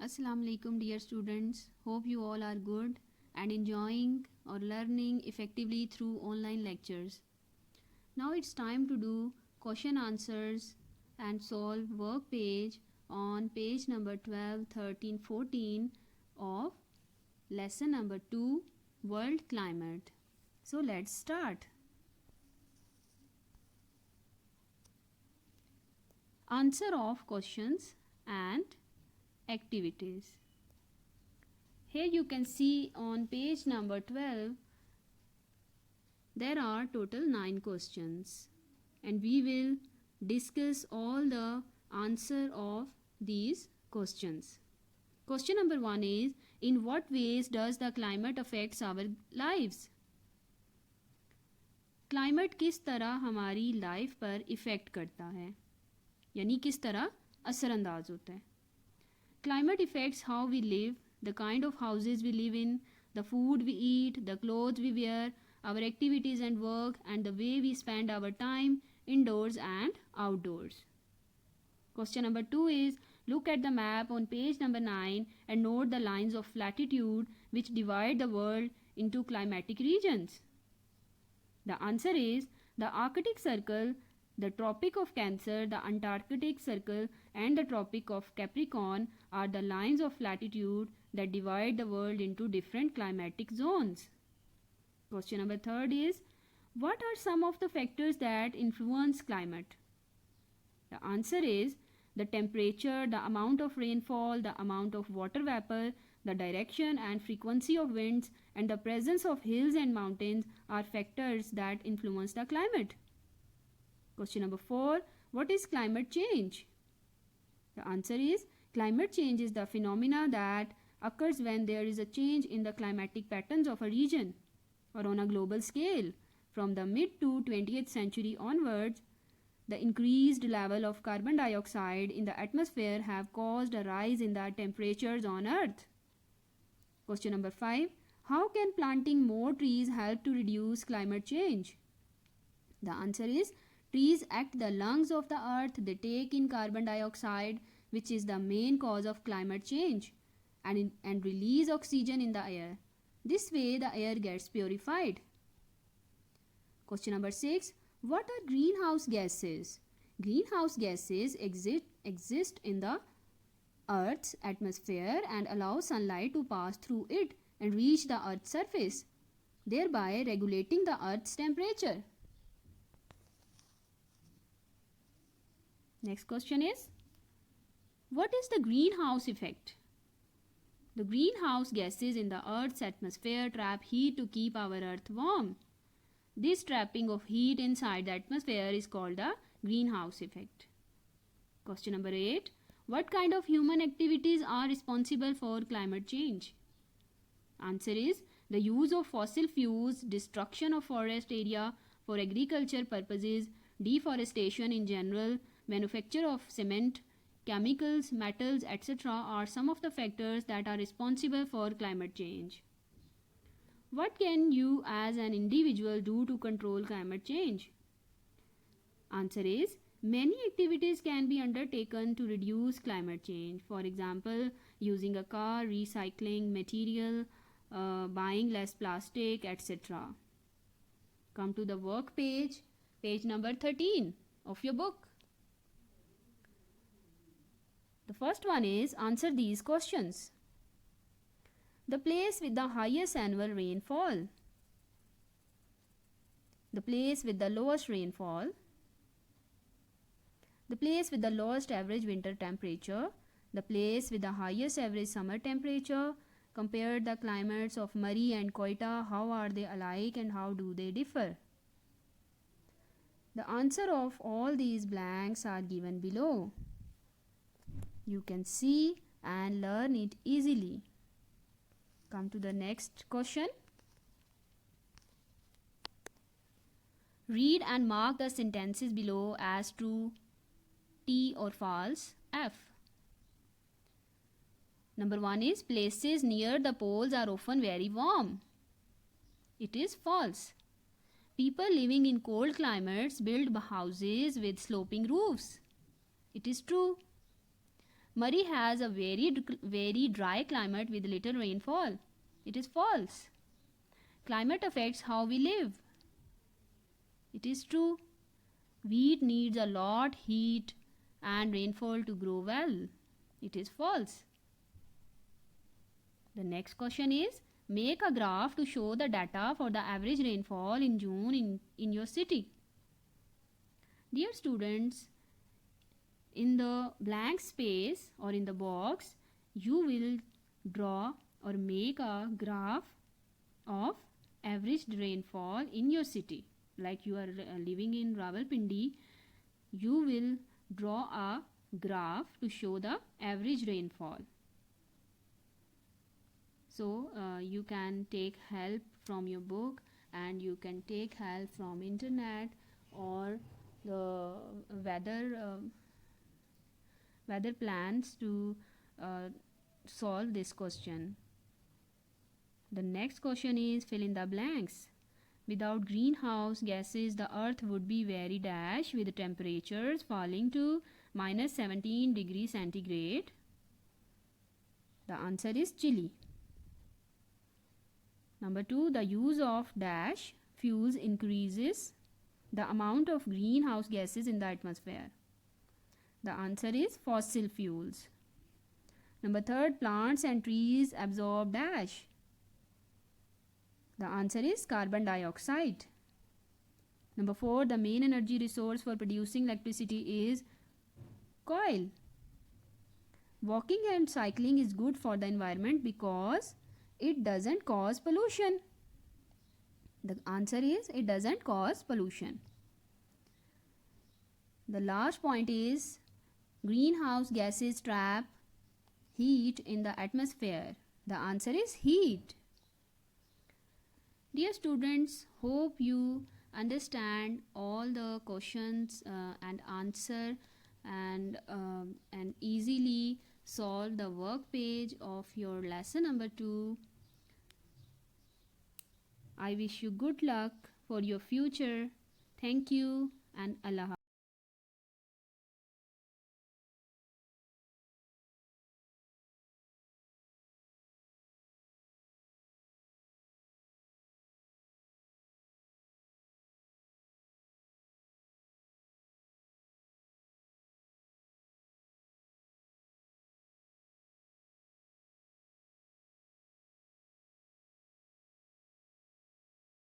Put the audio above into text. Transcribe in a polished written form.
Assalamu alaikum dear students. Hope you all are good and enjoying or learning effectively through online lectures. Now it's time to do question answers and solve work page on page number 12, 13, 14 of lesson number 2 World Climate. So let's start. Answer of questions and activities. Here you can see on page number 12 there are total 9 questions and we will discuss all the answer of these questions. Question number 1 is, in what ways does the climate affects our lives? Climate किस तरह हमारी life पर effect करता है, यानी किस तरह असरअंदाज होता है. Climate affects how we live, the kind of houses we live in, the food we eat, the clothes we wear, our activities and work, and the way we spend our time indoors and outdoors. Question number 2 is, look at the map on page number 9 and note the lines of latitude which divide the world into climatic regions. The answer is the Arctic Circle, the Tropic of Cancer, the Antarctic Circle, and the Tropic of Capricorn are the lines of latitude that divide the world into different climatic zones. Question number 3 is, what are some of the factors that influence climate? The answer is the temperature, the amount of rainfall, the amount of water vapor, the direction and frequency of winds, and the presence of hills and mountains are factors that influence the climate. Question number 4. What is climate change? The answer is climate change is the phenomena that occurs when there is a change in the climatic patterns of a region or on a global scale. From the mid to 20th century onwards, the increased level of carbon dioxide in the atmosphere have caused a rise in the temperatures on Earth. Question number 5. How can planting more trees help to reduce climate change? The answer is trees act the lungs of the earth. They take in carbon dioxide, which is the main cause of climate change, and release oxygen in the air. This way the air gets purified. Question number 6. What are greenhouse gases? Greenhouse gases exist in the Earth's atmosphere and allow sunlight to pass through it and reach the Earth's surface, thereby regulating the Earth's temperature. Next question is, what is the greenhouse effect? The greenhouse gases in the Earth's atmosphere trap heat to keep our Earth warm. This trapping of heat inside the atmosphere is called the greenhouse effect. Question number 8. What kind of human activities are responsible for climate change? Answer is the use of fossil fuels, destruction of forest area for agriculture purposes, deforestation in general, manufacture of cement, chemicals, metals, etc. are some of the factors that are responsible for climate change. What can you as an individual do to control climate change? Answer is many activities can be undertaken to reduce climate change. For example, using a car, recycling material, buying less plastic, etc. Come to the work page, page number 13 of your book. The first one is, answer these questions. The place with the highest annual rainfall, the place with the lowest rainfall, the place with the lowest average winter temperature, the place with the highest average summer temperature. Compare the climates of Murray and Quetta. How are they alike and how do they differ? The answer of all these blanks are given below. You can see and learn it easily. Come to the next question. Read and mark the sentences below as true, T or false, F. Number 1 is, places near the poles are often very warm. It is false. People living in cold climates build houses with sloping roofs. It is true. Murray has a very dry climate with little rainfall. It is false. Climate affects how we live. It is true. Wheat needs a lot heat and rainfall to grow well. It is false. The next question is, make a graph to show the data for the average rainfall in June in your city. Dear students, in the blank space or in the box, you will draw or make a graph of average rainfall in your city. Like you are living in Rawalpindi, you will draw a graph to show the average rainfall. So you can take help from your book, and you can take help from internet or the weather plans to solve this question. The next question is, fill in the blanks. Without greenhouse gases, the earth would be very dash, with temperatures falling to minus 17 degrees centigrade. The answer is Chile. Number 2, the use of dash fuels increases the amount of greenhouse gases in the atmosphere. The answer is fossil fuels. Number 3, plants and trees absorb dash. The answer is carbon dioxide. Number 4, the main energy resource for producing electricity is coal. Walking and cycling is good for the environment because it doesn't cause pollution. The answer is, it doesn't cause pollution. The last point is, greenhouse gases trap heat in the atmosphere. The answer is heat. Dear students, hope you understand all the questions and answer and easily solve the work page of your lesson number 2. I wish you good luck for your future. Thank you and Allah Hafiz.